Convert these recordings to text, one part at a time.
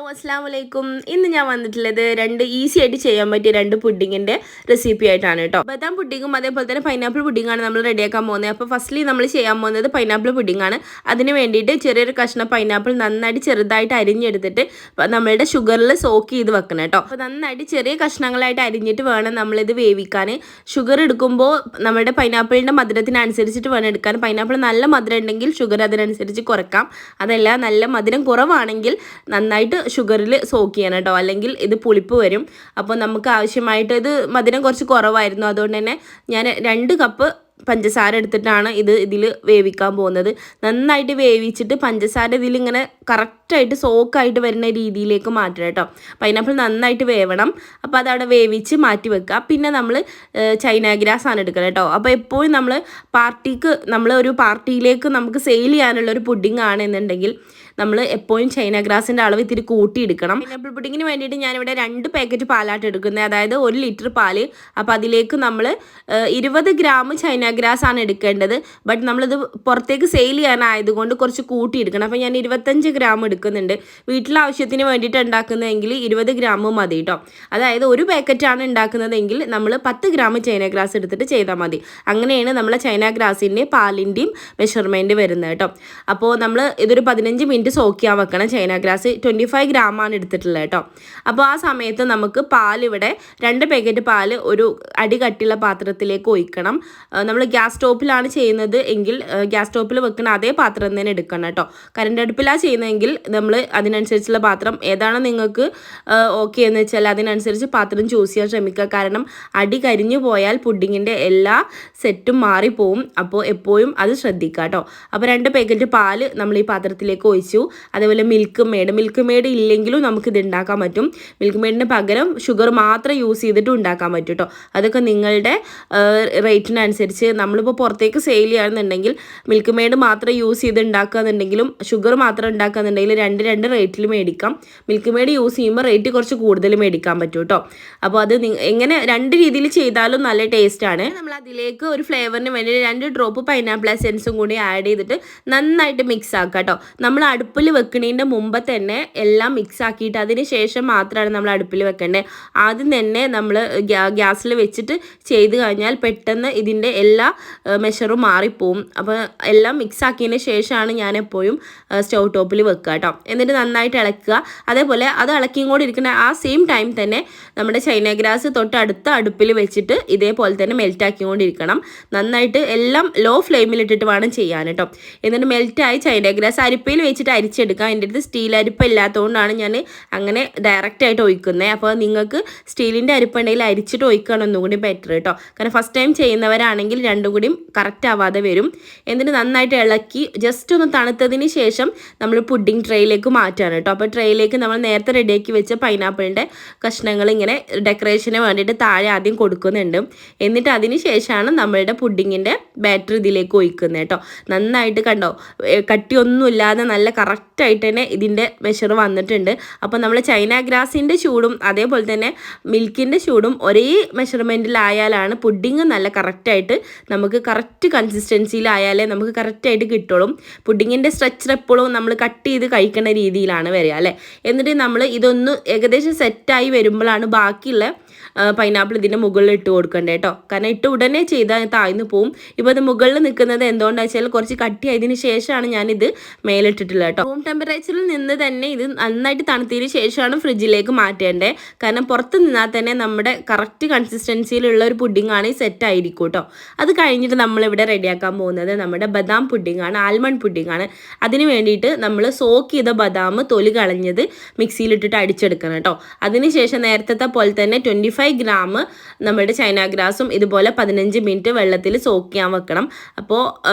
അസ്സലാമു അലൈക്കും. ഇന്ന് ഞാൻ വന്നിട്ടുള്ളത് രണ്ട് ഈസി ആയിട്ട് ചെയ്യാൻ പറ്റിയ രണ്ട് പുഡിങ്ങിൻ്റെ റെസിപ്പി ആയിട്ടാണ് കേട്ടോ. ബദാം പുഡിങ്ങും അതേപോലെ തന്നെ പൈനാപ്പിൾ പുഡിങ്ങാണ് നമ്മൾ റെഡിയാക്കാൻ പോകുന്നത്. അപ്പോൾ ഫസ്റ്റ്ലി നമ്മൾ ചെയ്യാൻ പോകുന്നത് പൈനാപ്പിൾ പുഡിങ്ങാണ്. അതിന് വേണ്ടിയിട്ട് ചെറിയൊരു കഷ്ണം പൈനാപ്പിൾ നന്നായിട്ട് ചെറുതായിട്ട് അരിഞ്ഞെടുത്തിട്ട് നമ്മളുടെ ഷുഗറിൽ സോക്ക് ചെയ്ത് വെക്കണം കേട്ടോ. അപ്പോൾ നന്നായിട്ട് ചെറിയ കഷ്ണങ്ങളായിട്ട് അരിഞ്ഞിട്ട് വേണം നമ്മളിത് വേവിക്കാൻ. ഷുഗർ എടുക്കുമ്പോൾ നമ്മുടെ പൈനാപ്പിളിൻ്റെ മധുരത്തിനനുസരിച്ചിട്ട് വേണം എടുക്കാൻ. പൈനാപ്പിൾ നല്ല മധുരം ഉണ്ടെങ്കിൽ ഷുഗർ അതിനനുസരിച്ച് കുറക്കാം. അതല്ല നല്ല മധുരം കുറവാണെങ്കിൽ നന്നായിട്ട് ഷുഗറിൽ സോക്ക് ചെയ്യണം കേട്ടോ, അല്ലെങ്കിൽ ഇത് പുളിപ്പ് വരും. അപ്പോൾ നമുക്ക് ആവശ്യമായിട്ട് ഇത് മധുരം കുറച്ച് കുറവായിരുന്നു, അതുകൊണ്ട് തന്നെ ഞാൻ 2 കപ്പ് പഞ്ചസാര എടുത്തിട്ടാണ് ഇതിൽ വേവിക്കാൻ പോകുന്നത്. നന്നായിട്ട് വേവിച്ചിട്ട് പഞ്ചസാര ഇതിലിങ്ങനെ കറക്റ്റായിട്ട് സോക്കായിട്ട് വരുന്ന രീതിയിലേക്ക് മാറ്റണം കേട്ടോ. പൈനാപ്പിൾ നന്നായിട്ട് വേവണം. അപ്പോൾ അതവിടെ വേവിച്ച് മാറ്റി വെക്കുക. പിന്നെ നമ്മൾ ചൈന ഗ്രാസ് ആണ് എടുക്കണം കേട്ടോ. അപ്പോൾ എപ്പോഴും നമ്മൾ ഒരു പാർട്ടിയിലേക്ക് നമുക്ക് സെയിൽ ചെയ്യാനുള്ളൊരു പുഡിംഗ് ആണെന്നുണ്ടെങ്കിൽ നമ്മൾ എപ്പോഴും ചൈന ഗ്രാസിൻ്റെ അളവ് ഇത്തിരി കൂട്ടിയെടുക്കണം. പൈനാപ്പിൾ പുഡിങ്ങിന് വേണ്ടിയിട്ട് ഞാനിവിടെ 2 പാക്കറ്റ് പാലാട്ട് എടുക്കുന്നത്, അതായത് 1 ലിറ്റർ പാല്. അപ്പോൾ അതിലേക്ക് നമ്മൾ 20 ഗ്രാം ചൈന ഗ്രാസ് ആണ് എടുക്കേണ്ടത്. ബട്ട് നമ്മളിത് പുറത്തേക്ക് സെയിൽ ചെയ്യാനായതുകൊണ്ട് കുറച്ച് കൂട്ടിയെടുക്കണം. അപ്പോൾ ഞാൻ 25 ഗ്രാം എടുക്കുന്നുണ്ട്. വീട്ടിലെ ആവശ്യത്തിന് വേണ്ടിയിട്ട് ഉണ്ടാക്കുന്നതെങ്കിൽ 20 ഗ്രാം മതി കേട്ടോ. അതായത് ഒരു പാക്കറ്റാണ് ഉണ്ടാക്കുന്നതെങ്കിൽ നമ്മൾ 10 ഗ്രാം ചൈന ഗ്രാസ് എടുത്തിട്ട് ചെയ്താൽ മതി. അങ്ങനെയാണ് നമ്മളെ ചൈന ഗ്രാസിൻ്റെയും പാലിൻ്റെയും മെഷർമെൻറ്റ് വരുന്നത് കേട്ടോ. അപ്പോൾ നമ്മൾ ഇതൊരു 15 മിനിറ്റ് സോക്ക് ചെയ്യാൻ വെക്കണം. ചൈന ഗ്രാസ് 25 ഗ്രാമാണ് എടുത്തിട്ടുള്ളത് കേട്ടോ. അപ്പോൾ ആ സമയത്ത് നമുക്ക് പാലിവിടെ 2 പാക്കറ്റ് പാല് ഒരു അടി കട്ടിയുള്ള പാത്രത്തിലേക്ക് ഒഴിക്കണം. നമ്മൾ ഗ്യാസ് സ്റ്റോപ്പിലാണ് ചെയ്യുന്നത് എങ്കിൽ ഗ്യാസ് സ്റ്റോപ്പിൽ വെക്കുന്ന അതേ പാത്രം തന്നെ എടുക്കണം കേട്ടോ. കറണ്ട് അടുപ്പിലാണ് ചെയ്യുന്നതെങ്കിൽ നമ്മൾ അതിനനുസരിച്ചുള്ള പാത്രം ഏതാണോ നിങ്ങൾക്ക് ഓക്കെ എന്ന് വെച്ചാൽ അതിനനുസരിച്ച് പാത്രം ചൂസ് ചെയ്യാൻ ശ്രമിക്കുക. കാരണം അടി കരിഞ്ഞു പോയാൽ പുഡിങ്ങിൻ്റെ എല്ലാ സെറ്റും മാറിപ്പോവും. അപ്പോൾ എപ്പോഴും അത് ശ്രദ്ധിക്കുക കേട്ടോ. അപ്പോൾ 2 പാക്കറ്റ് പാല് നമ്മൾ ഈ പാത്രത്തിലേക്ക് ഒഴിച്ചു. അതേപോലെ മിൽക്ക് മെയ്ഡ് ഇല്ലെങ്കിലും നമുക്കിത് ഉണ്ടാക്കാൻ പറ്റും. മിൽക്ക് മെയ്ഡിന് പകരം ഷുഗർ മാത്രം യൂസ് ചെയ്തിട്ട് ഉണ്ടാക്കാൻ പറ്റും കേട്ടോ. അതൊക്കെ നിങ്ങളുടെ റേറ്റിനനുസരിച്ച്. നമ്മളിപ്പോൾ പുറത്തേക്ക് സെയിൽ ചെയ്യുകയാണെന്നുണ്ടെങ്കിൽ മിൽക്ക് മെയ്ഡ് മാത്രം യൂസ് ചെയ്ത് ഉണ്ടാക്കുകയെന്നുണ്ടെങ്കിലും ഷുഗർ മാത്രം ഉണ്ടാക്കുകയെന്നുണ്ടെങ്കിൽ 2 റേറ്റിൽ മേടിക്കാം. മിൽക്ക് മെയ്ഡ് യൂസ് ചെയ്യുമ്പോൾ റേറ്റ് കുറച്ച് കൂടുതൽ മേടിക്കാൻ പറ്റും കേട്ടോ. അപ്പോൾ അത് എങ്ങനെ 2 രീതിയിൽ ചെയ്താലും നല്ല ടേസ്റ്റാണ്. നമ്മൾ അതിലേക്ക് ഒരു ഫ്ലേവറിന് വേണ്ടി 2 ഡ്രോപ്പ് പൈനാപ്പിൾ എസെൻസും കൂടി ആഡ് ചെയ്തിട്ട് നന്നായിട്ട് മിക്സ് ആക്കുക കേട്ടോ. നമ്മൾ അടുപ്പിൽ വെക്കുന്നതിൻ്റെ മുമ്പ് തന്നെ എല്ലാം മിക്സ് ആക്കിയിട്ട് അതിന് ശേഷം മാത്രമാണ് നമ്മൾ അടുപ്പിൽ വെക്കേണ്ടത്. ആദ്യം തന്നെ നമ്മൾ ഗ്യാസിൽ വെച്ചിട്ട് ചെയ്ത് കഴിഞ്ഞാൽ പെട്ടെന്ന് ഇതിൻ്റെ എല്ലാ മെഷറും മാറിപ്പോവും. അപ്പോൾ എല്ലാം മിക്സ് ആക്കിയതിന് ശേഷമാണ് ഞാൻ എപ്പോഴും സ്റ്റൗ ടോപ്പിൽ വെക്കുക കേട്ടോ. എന്നിട്ട് നന്നായിട്ട് ഇളക്കുക. അതേപോലെ അത് ഇളക്കിയും കൂടി ഇരിക്കുന്ന ആ സെയിം ടൈം തന്നെ നമ്മുടെ ചൈന ഗ്രാസ് തൊട്ടടുത്ത അടുപ്പിൽ വെച്ചിട്ട് ഇതേപോലെ തന്നെ മെൽറ്റ് ആക്കിക്കൊണ്ടിരിക്കണം. നന്നായിട്ട് എല്ലാം ലോ ഫ്ലെയിമിലിട്ടിട്ട് വേണം ചെയ്യാൻ കേട്ടോ. എന്നിട്ട് മെൽറ്റായി ചൈന ഗ്രാസ് അരിപ്പയിൽ വെച്ചിട്ട് അരിച്ചെടുക്കാം. എൻ്റെ അടുത്ത് സ്റ്റീൽ അരിപ്പ ഇല്ലാത്തതുകൊണ്ടാണ് ഞാൻ അങ്ങനെ ഡയറക്റ്റായിട്ട് ഒഴിക്കുന്നത്. അപ്പോൾ നിങ്ങൾക്ക് സ്റ്റീലിൻ്റെ അരിപ്പുണ്ടെങ്കിൽ അരിച്ചിട്ട് ഒഴിക്കുകയാണ് ഒന്നും കൂടി ബെറ്റർ കേട്ടോ. കാരണം ഫസ്റ്റ് ടൈം ചെയ്യുന്നവരാണെങ്കിൽ 2 കൂടിയും കറക്റ്റ് ആവാതെ വരും. എന്നിട്ട് നന്നായിട്ട് ഇളക്കി ജസ്റ്റ് ഒന്ന് തണുത്തതിന് ശേഷം നമ്മൾ പുഡിംഗ് ട്രേയിലേക്ക് മാറ്റാണ് കേട്ടോ. അപ്പോൾ ട്രേയിലേക്ക് നമ്മൾ നേരത്തെ റെഡിയാക്കി വെച്ച പൈനാപ്പിളിൻ്റെ കഷ്ണങ്ങൾ ഇങ്ങനെ ഡെക്കറേഷന് വേണ്ടിയിട്ട് താഴെ ആദ്യം കൊടുക്കുന്നുണ്ട്. എന്നിട്ട് അതിന് ശേഷമാണ് നമ്മളുടെ പുഡിങ്ങിൻ്റെ ബാറ്റർ ഇതിലേക്ക് ഒഴിക്കുന്നത് കേട്ടോ. നന്നായിട്ട് കണ്ടോ, കട്ടിയൊന്നുമില്ലാതെ നല്ല കറക്റ്റായിട്ട് തന്നെ ഇതിൻ്റെ മെഷർ വന്നിട്ടുണ്ട്. അപ്പോൾ നമ്മൾ ചൈന ഗ്രാസിൻ്റെ ചൂടും അതേപോലെ തന്നെ മിൽക്കിൻ്റെ ചൂടും ഒരേ മെഷർമെൻറ്റിലായാലാണ് പുഡിങ് നല്ല കറക്റ്റായിട്ട് നമുക്ക് കറക്റ്റ് കൺസിസ്റ്റൻസിയിലായാലേ നമുക്ക് കറക്റ്റായിട്ട് കിട്ടുള്ളൂ. പുഡിങ്ങിൻ്റെ സ്ട്രക്ചർ എപ്പോഴും നമ്മൾ കട്ട് ചെയ്ത് കഴിക്കുന്ന രീതിയിലാണ് വരിക അല്ലേ. എന്നിട്ട് നമ്മൾ ഇതൊന്ന് ഏകദേശം സെറ്റായി വരുമ്പോഴാണ് ബാക്കിയുള്ള പൈനാപ്പിൾ ഇതിൻ്റെ മുകളിൽ ഇട്ട് കൊടുക്കണ്ടേ കേട്ടോ. കാരണം ഇട്ട് ഉടനെ ചെയ്താൽ താഴ്ന്നു പോവും. ഇപ്പോൾ അത് മുകളിൽ നിൽക്കുന്നത് എന്തുകൊണ്ടാണെന്ന് വെച്ചാൽ കുറച്ച് കട്ടിയായതിന് ശേഷമാണ് ഞാനിത് മേലിട്ടിട്ടുള്ളത് കേട്ടോ. റൂം ടെമ്പറേച്ചറിൽ നിന്ന് തന്നെ ഇത് നന്നായിട്ട് തണുത്തതിന് ശേഷമാണ് ഫ്രിഡ്ജിലേക്ക് മാറ്റേണ്ടത്. കാരണം പുറത്ത് നിന്നാൽ തന്നെ നമ്മുടെ കറക്റ്റ് കൺസിസ്റ്റൻസിയിലുള്ള ഒരു പുഡിങ്ങാണ് ഈ സെറ്റ് ആയിരിക്കും കേട്ടോ. അത് കഴിഞ്ഞിട്ട് നമ്മളിവിടെ റെഡിയാക്കാൻ പോകുന്നത് നമ്മുടെ ബദാം പുഡിങ്ങാണ്, ആൽമണ്ട് പുഡിങ്ങാണ്. അതിന് വേണ്ടിയിട്ട് നമ്മൾ സോക്ക് ചെയ്ത ബദാം തൊലി കളഞ്ഞത് മിക്സിയിലിട്ടിട്ട് അടിച്ചെടുക്കണം കേട്ടോ. അതിനുശേഷം നേരത്തെ പോലെ തന്നെ 25 ഗ്രാം നമ്മുടെ ചൈന ഗ്രാസും ഇതുപോലെ 15 മിനിറ്റ് വെള്ളത്തിൽ സോക്ക് ചെയ്യാൻ വെക്കണം. അപ്പോൾ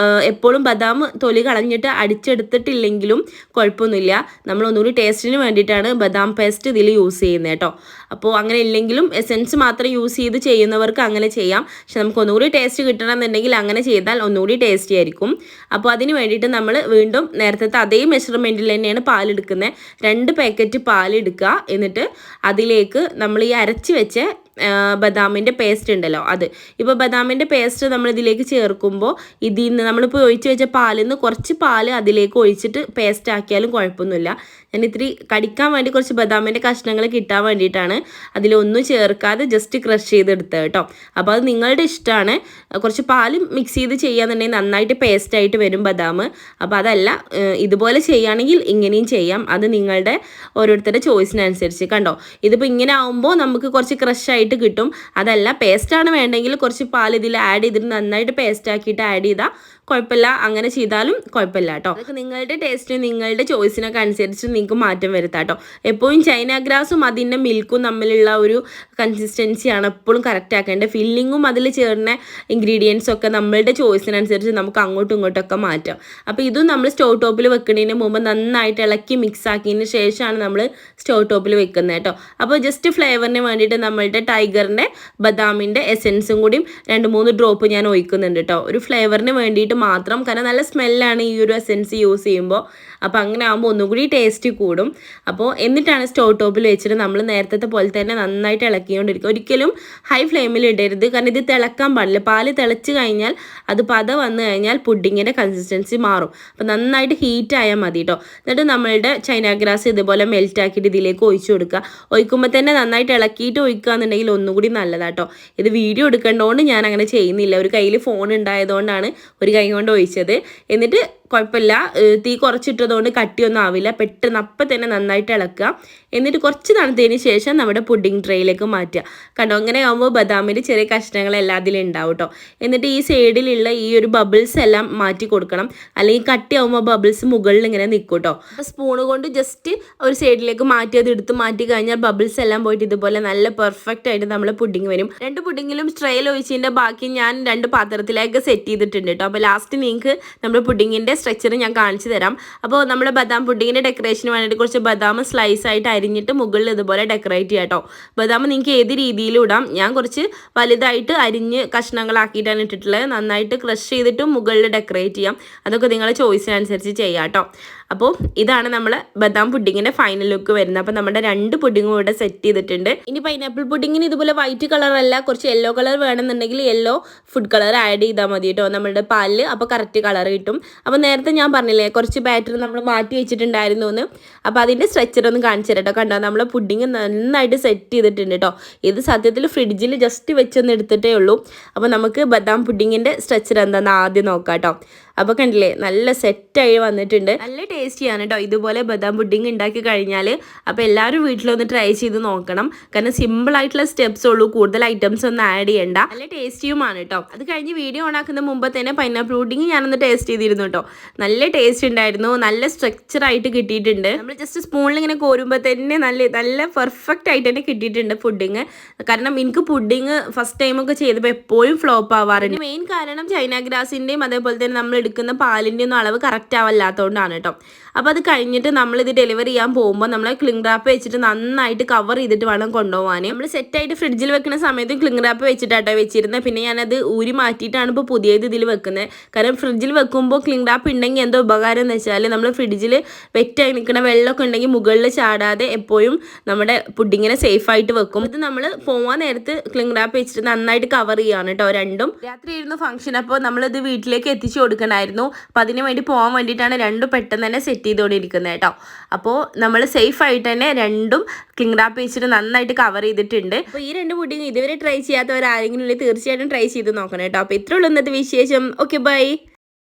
എപ്പോഴും ബദാം തൊലി കളഞ്ഞിട്ട് അടിച്ചെടുത്തിട്ടില്ലെങ്കിലും കുഴപ്പമൊന്നുമില്ല. നമ്മൾ ഒന്നുകൂടി ടേസ്റ്റിന് വേണ്ടിയിട്ടാണ് ബദാം പേസ്റ്റ് ഇതിൽ യൂസ് ചെയ്യുന്നത് കേട്ടോ. അപ്പോൾ അങ്ങനെ ഇല്ലെങ്കിലും എസെൻസ് മാത്രം യൂസ് ചെയ്ത് ചെയ്യുന്നവർക്ക് അങ്ങനെ ചെയ്യാം. പക്ഷെ നമുക്ക് ഒന്നുകൂടി ടേസ്റ്റ് കിട്ടണമെന്നുണ്ടെങ്കിൽ അങ്ങനെ ചെയ്താൽ ഒന്നുകൂടി ടേസ്റ്റി ആയിരിക്കും. അപ്പോൾ അതിന് വേണ്ടിയിട്ട് നമ്മൾ വീണ്ടും നേരത്തെ അതേ മെഷർമെൻറ്റിൽ തന്നെയാണ് പാലെടുക്കുന്നത്. 2 പാക്കറ്റ് പാലെടുക്കുക. എന്നിട്ട് അതിലേക്ക് നമ്മൾ ഈ അരച്ച് വെച്ച ബദാമിൻ്റെ പേസ്റ്റ് ഉണ്ടല്ലോ അത്. ഇപ്പോൾ ബദാമിൻ്റെ പേസ്റ്റ് നമ്മൾ ഇതിലേക്ക് ചേർക്കുമ്പോൾ ഇതിൽ നിന്ന് നമ്മളിപ്പോൾ ഒഴിച്ച് വെച്ച പാലിൽ നിന്ന് കുറച്ച് പാൽ അതിലേക്ക് ഒഴിച്ചിട്ട് പേസ്റ്റ് ആക്കിയാലും കുഴപ്പമൊന്നുമില്ല. ഞാൻ ഇത്തിരി കടിക്കാൻ വേണ്ടി കുറച്ച് ബദാമിൻ്റെ കഷ്ണങ്ങൾ കിട്ടാൻ വേണ്ടിയിട്ടാണ് അതിലൊന്നും ചേർക്കാതെ ജസ്റ്റ് ക്രഷ് ചെയ്തെടുത്തത് കേട്ടോ. അപ്പോൾ അത് നിങ്ങളുടെ ഇഷ്ടമാണ്. കുറച്ച് പാൽ മിക്സ് ചെയ്ത് ചെയ്യാന്നുണ്ടെങ്കിൽ നന്നായിട്ട് പേസ്റ്റായിട്ട് വരും ബദാം. അപ്പോൾ അതല്ല ഇതുപോലെ ചെയ്യുകയാണെങ്കിൽ ഇങ്ങനെയും ചെയ്യാം. അത് നിങ്ങളുടെ ഓരോരുത്തരുടെ ചോയ്സിനനുസരിച്ച്. കണ്ടോ, ഇതിപ്പോൾ ഇങ്ങനെ ആകുമ്പോൾ നമുക്ക് കുറച്ച് ക്രഷായിട്ട് കിട്ടും. അതല്ല പേസ്റ്റാണ് വേണ്ടെങ്കിൽ കുറച്ച് പാൽ ഇതിൽ ആഡ് ചെയ്തിട്ട് നന്നായിട്ട് പേസ്റ്റ് ആക്കിയിട്ട് ആഡ് ചെയ്താൽ കുഴപ്പമില്ല. അങ്ങനെ ചെയ്താലും കുഴപ്പമില്ല കേട്ടോ. അതൊക്കെ നിങ്ങളുടെ ടേസ്റ്റ് നിങ്ങളുടെ ചോയ്സിനൊക്കെ അനുസരിച്ച് നിങ്ങൾക്ക് മാറ്റം വരുത്താം കേട്ടോ. എപ്പോഴും ചൈന ഗ്രാസും അതിൻ്റെ മിൽക്കും തമ്മിലുള്ള ഒരു കൺസിസ്റ്റൻസിയാണ് എപ്പോഴും കറക്റ്റ് ആക്കേണ്ടത്. ഫില്ലിങ്ങും അതിൽ ചേർന്ന ഇൻഗ്രീഡിയൻസ് ഒക്കെ നമ്മളുടെ ചോയ്സിനനുസരിച്ച് നമുക്ക് അങ്ങോട്ടും ഇങ്ങോട്ടൊക്കെ മാറ്റാം. അപ്പോൾ ഇതും നമ്മൾ സ്റ്റൗ ടോപ്പിൽ വെക്കുന്നതിന് മുമ്പ് നന്നായിട്ട് ഇളക്കി മിക്സ് ആക്കിയതിന് ശേഷമാണ് നമ്മൾ സ്റ്റൗ ടോപ്പിൽ വെക്കുന്നത് കേട്ടോ. അപ്പോൾ ജസ്റ്റ് ഫ്ലേവറിന് വേണ്ടിയിട്ട് നമ്മളുടെ ടൈഗറിൻ്റെ ബദാമിൻ്റെ എസെൻസും കൂടി 2-3 ഡ്രോപ്പ് ഞാൻ ഒഴിക്കുന്നുണ്ട് കേട്ടോ. ഒരു ഫ്ലേവറിന് വേണ്ടിയിട്ട് മാത്രം. കാരണം നല്ല സ്മെല്ലാണ് ഈ ഒരു എസെൻസ് യൂസ് ചെയ്യുമ്പോൾ. അപ്പോൾ അങ്ങനെ ആകുമ്പോൾ ഒന്നുകൂടി ടേസ്റ്റ് കൂടും. അപ്പോൾ എന്നിട്ടാണ് സ്റ്റൗ ടോപ്പിൽ വെച്ചിട്ട് നമ്മൾ നേരത്തെ പോലെ തന്നെ നന്നായിട്ട് ഇളക്കിക്കൊണ്ടിരിക്കുക. ഒരിക്കലും ഹൈ ഫ്ലെയിമിൽ ഇടരുത്. കാരണം ഇത് തിളക്കാൻ പാടില്ല. പാല് തിളച്ച് കഴിഞ്ഞാൽ അത് പത വന്നു കഴിഞ്ഞാൽ പുഡിങ്ങിൻ്റെ കൺസിസ്റ്റൻസി മാറും. അപ്പോൾ നന്നായിട്ട് ഹീറ്റ് ആയാൽ മതി കേട്ടോ. എന്നിട്ട് നമ്മളുടെ ചൈന ഗ്രാസ് ഇതുപോലെ മെൽറ്റ് ആക്കിയിട്ട് ഇതിലേക്ക് ഒഴിച്ചു കൊടുക്കുക. ഒഴിക്കുമ്പോൾ തന്നെ നന്നായിട്ട് ഇളക്കിയിട്ട് ഒഴിക്കുക എന്നുണ്ടെങ്കിൽ ഒന്നുകൂടി നല്ലതാട്ടോ. ഇത് വീഡിയോ എടുക്കേണ്ടതുകൊണ്ട് ഞാൻ അങ്ങനെ ചെയ്യുന്നില്ല. ഒരു കയ്യിൽ ഫോൺ ഉണ്ടായതുകൊണ്ടാണ് ഒരു കൈ കൊണ്ട് ഒഴിച്ചത്. എന്നിട്ട് കുഴപ്പമില്ല, തീ കുറച്ചിട്ടതുകൊണ്ട് കട്ടിയൊന്നും ആവില്ല. പെട്ടെന്ന് അപ്പം തന്നെ നന്നായിട്ട് ഇളക്കുക. എന്നിട്ട് കുറച്ച് തണുത്തതിന് ശേഷം നമ്മുടെ പുഡിംഗ് ട്രേയിലേക്ക് മാറ്റുക. കണ്ടോ, അങ്ങനെ ആകുമ്പോൾ ബദാമിൻ്റെ ചെറിയ കഷ്ണങ്ങളെല്ലാം അതിലുണ്ടാവും കേട്ടോ. എന്നിട്ട് ഈ സൈഡിലുള്ള ഈ ഒരു ബബിൾസ് എല്ലാം മാറ്റി കൊടുക്കണം. അല്ലെങ്കിൽ കട്ടിയാവുമ്പോൾ ബബിൾസ് മുകളിൽ ഇങ്ങനെ നിൽക്കും കേട്ടോ. അപ്പോൾ സ്പൂണ് കൊണ്ട് ജസ്റ്റ് ഒരു സൈഡിലേക്ക് മാറ്റി അത് എടുത്ത് മാറ്റി കഴിഞ്ഞാൽ ബബിൾസ് എല്ലാം പോയിട്ട് ഇതുപോലെ നല്ല പെർഫെക്റ്റ് ആയിട്ട് നമ്മൾ പുഡിംഗ് വരും. 2 പുഡിങ്ങിലും ട്രേയിൽ ഒഴിച്ചതിൻ്റെ ബാക്കി ഞാൻ 2 പാത്രത്തിലേക്ക് സെറ്റ് ചെയ്തിട്ടുണ്ട് കേട്ടോ. അപ്പോൾ ലാസ്റ്റ് നിങ്ങൾക്ക് നമ്മുടെ പുഡിങ്ങിൻ്റെ സ്ട്രക്ചർ ഞാൻ കാണിച്ചു തരാം. അപ്പോൾ നമ്മുടെ ബദാം പുഡിങ്ങിൻ്റെ ഡെക്കറേഷന് വേണ്ടിയിട്ട് കുറച്ച് ബദാം സ്ലൈസ് ആയിട്ട് അരിഞ്ഞിട്ട് മുകളിൽ ഇതുപോലെ ഡെക്കറേറ്റ് ചെയ്യാം കേട്ടോ. ബദാം നിങ്ങൾക്ക് ഏത് രീതിയിലും ഇടാം. ഞാൻ കുറച്ച് വലുതായിട്ട് അരിഞ്ഞ് കഷ്ണങ്ങളാക്കിയിട്ടാണ് ഇട്ടിട്ടുള്ളത്. നന്നായിട്ട് ക്രഷ് ചെയ്തിട്ട് മുകളിൽ ഡെക്കറേറ്റ് ചെയ്യാം. അതൊക്കെ നിങ്ങളുടെ ചോയ്സിനനുസരിച്ച് ചെയ്യാം കേട്ടോ. അപ്പോൾ ഇതാണ് നമ്മൾ ബദാം പുഡിങ്ങിൻ്റെ ഫൈനൽ ലുക്ക് വരുന്നത്. അപ്പോൾ നമ്മുടെ 2 പുഡിങ്ങും ഇവിടെ സെറ്റ് ചെയ്തിട്ടുണ്ട്. ഇനി പൈനാപ്പിൾ പുഡിങ്ങിന് ഇതുപോലെ വൈറ്റ് കളറല്ല, കുറച്ച് യെല്ലോ കളർ വേണമെന്നുണ്ടെങ്കിൽ യെല്ലോ ഫുഡ് കളർ ആഡ് ചെയ്താൽ മതി കേട്ടോ നമ്മുടെ പാലിൽ. അപ്പോൾ കറക്റ്റ് കളർ കിട്ടും. അപ്പോൾ നേരത്തെ ഞാൻ പറഞ്ഞില്ലേ കുറച്ച് ബാറ്റർ നമ്മൾ മാറ്റി വെച്ചിട്ടുണ്ടായിരുന്നു എന്ന്. അപ്പോൾ അതിൻ്റെ സ്ട്രക്ചർ ഒന്ന് കാണിച്ചു തരാം കേട്ടോ. കണ്ടോ, നമ്മൾ പുഡിങ് നന്നായിട്ട് സെറ്റ് ചെയ്തിട്ടുണ്ട് കേട്ടോ. ഇത് സത്യത്തിൽ ഫ്രിഡ്ജിൽ ജസ്റ്റ് വെച്ചൊന്ന് എടുത്തിട്ടേ ഉള്ളൂ. അപ്പോൾ നമുക്ക് ബദാം പുഡിങ്ങിൻ്റെ സ്ട്രക്ചർ എന്താണെന്ന് ആദ്യം നോക്കാം കേട്ടോ. അപ്പോൾ കണ്ടില്ലേ നല്ല സെറ്റായി വന്നിട്ടുണ്ട്. നല്ല ടേസ്റ്റിയാണ് കേട്ടോ ഇതുപോലെ ബദാം പുഡിങ് ഉണ്ടാക്കി കഴിഞ്ഞാൽ. അപ്പോൾ എല്ലാവരും വീട്ടിലൊന്ന് ട്രൈ ചെയ്ത് നോക്കണം. കാരണം സിമ്പിളായിട്ടുള്ള സ്റ്റെപ്സ് ഉള്ളൂ, കൂടുതൽ ഐറ്റംസ് ഒന്നും ആഡ് ചെയ്യണ്ട. നല്ല ടേസ്റ്റിയുമാണ് കേട്ടോ. അത് കഴിഞ്ഞ് വീഡിയോ ഓൺ ആക്കുന്ന മുമ്പ് തന്നെ പൈനാപ്പിൾ പുഡിങ് ഞാനൊന്ന് ടേസ്റ്റ് ചെയ്തിരുന്നു കേട്ടോ. നല്ല ടേസ്റ്റ് ഉണ്ടായിരുന്നു. നല്ല സ്ട്രക്ചറായിട്ട് കിട്ടിയിട്ടുണ്ട്. നമ്മൾ ജസ്റ്റ് സ്പൂണിൽ ഇങ്ങനെ കോരുമ്പോൾ തന്നെ നല്ല പെർഫെക്റ്റ് ആയിട്ട് തന്നെ കിട്ടിയിട്ടുണ്ട് പുഡിങ്. കാരണം എനിക്ക് പുഡിങ് ഫസ്റ്റ് ടൈമൊക്കെ ചെയ്തപ്പോൾ എപ്പോഴും ഫ്ലോപ്പ് ആവാറുണ്ട്. മെയിൻ കാരണം ചൈന ഗ്രാസിൻ്റെയും അതേപോലെ തന്നെ നമ്മൾ എടുക്കുന്ന പാലിൻ്റെ ഒന്നും അളവ് കറക്റ്റ് ആവല്ലാത്തതുകൊണ്ടാണ് കേട്ടോ. അപ്പോൾ അത് കഴിഞ്ഞിട്ട് നമ്മളിത് ഡെലിവറി ചെയ്യാൻ പോകുമ്പോൾ നമ്മൾ ക്ലിംഗ് റാപ്പ് വെച്ചിട്ട് നന്നായിട്ട് കവർ ചെയ്തിട്ട് വേണം കൊണ്ടുപോകാൻ. നമ്മൾ സെറ്റായിട്ട് ഫ്രിഡ്ജിൽ വെക്കുന്ന സമയത്ത് ക്ലിംഗ് റാപ്പ് വെച്ചിട്ടാട്ടോ വെച്ചിരുന്നത്. പിന്നെ ഞാനത് ഊരി മാറ്റിയിട്ടാണ് ഇപ്പോൾ പുതിയത് ഇതിൽ വെക്കുന്നത്. കാരണം ഫ്രിഡ്ജിൽ വെക്കുമ്പോൾ ക്ലിംഗ് റാപ്പ് ഉണ്ടെങ്കിൽ എന്തോ ഉപകാരം എന്ന് വെച്ചാൽ നമ്മൾ ഫ്രിഡ്ജിൽ വെറ്റായി നിൽക്കുന്ന വെള്ളമൊക്കെ ഉണ്ടെങ്കിൽ മുകളിൽ ചാടാതെ എപ്പോഴും നമ്മുടെ പുഡിങ്ങിനെ സേഫായിട്ട് വെക്കും. ഇത് നമ്മൾ പോകാൻ നേരത്ത് ക്ലിംഗ് റാപ്പ് വെച്ചിട്ട് നന്നായിട്ട് കവർ ചെയ്യാണ് കേട്ടോ. 2 രാത്രി ആയിരുന്നു ഫംഗ്ഷൻ. അപ്പോൾ നമ്മളിത് വീട്ടിലേക്ക് എത്തിച്ചു കൊടുക്കണമായിരുന്നു. അപ്പോൾ അതിന് വേണ്ടി പോകാൻ വേണ്ടിയിട്ടാണ് 2 പെട്ടെന്ന് തന്നെ സെറ്റ് ചെയ്തുകൊണ്ടിരിക്കുന്നത് കേട്ടോ. അപ്പോൾ നമ്മൾ സേഫ് ആയിട്ട് തന്നെ 2 ക്ലിംഗ് റാപ്പ് വെച്ചിട്ട് നന്നായിട്ട് കവർ ചെയ്തിട്ടുണ്ട്. അപ്പോൾ ഈ 2 പുഡിങ് ഇതുവരെ ട്രൈ ചെയ്യാത്തവരാരെങ്കിലും തീർച്ചയായിട്ടും ട്രൈ ചെയ്ത് നോക്കണം കേട്ടോ. അപ്പോൾ ഇത്രയുള്ള ഇന്നത്തെ വിശേഷം. Okay, by.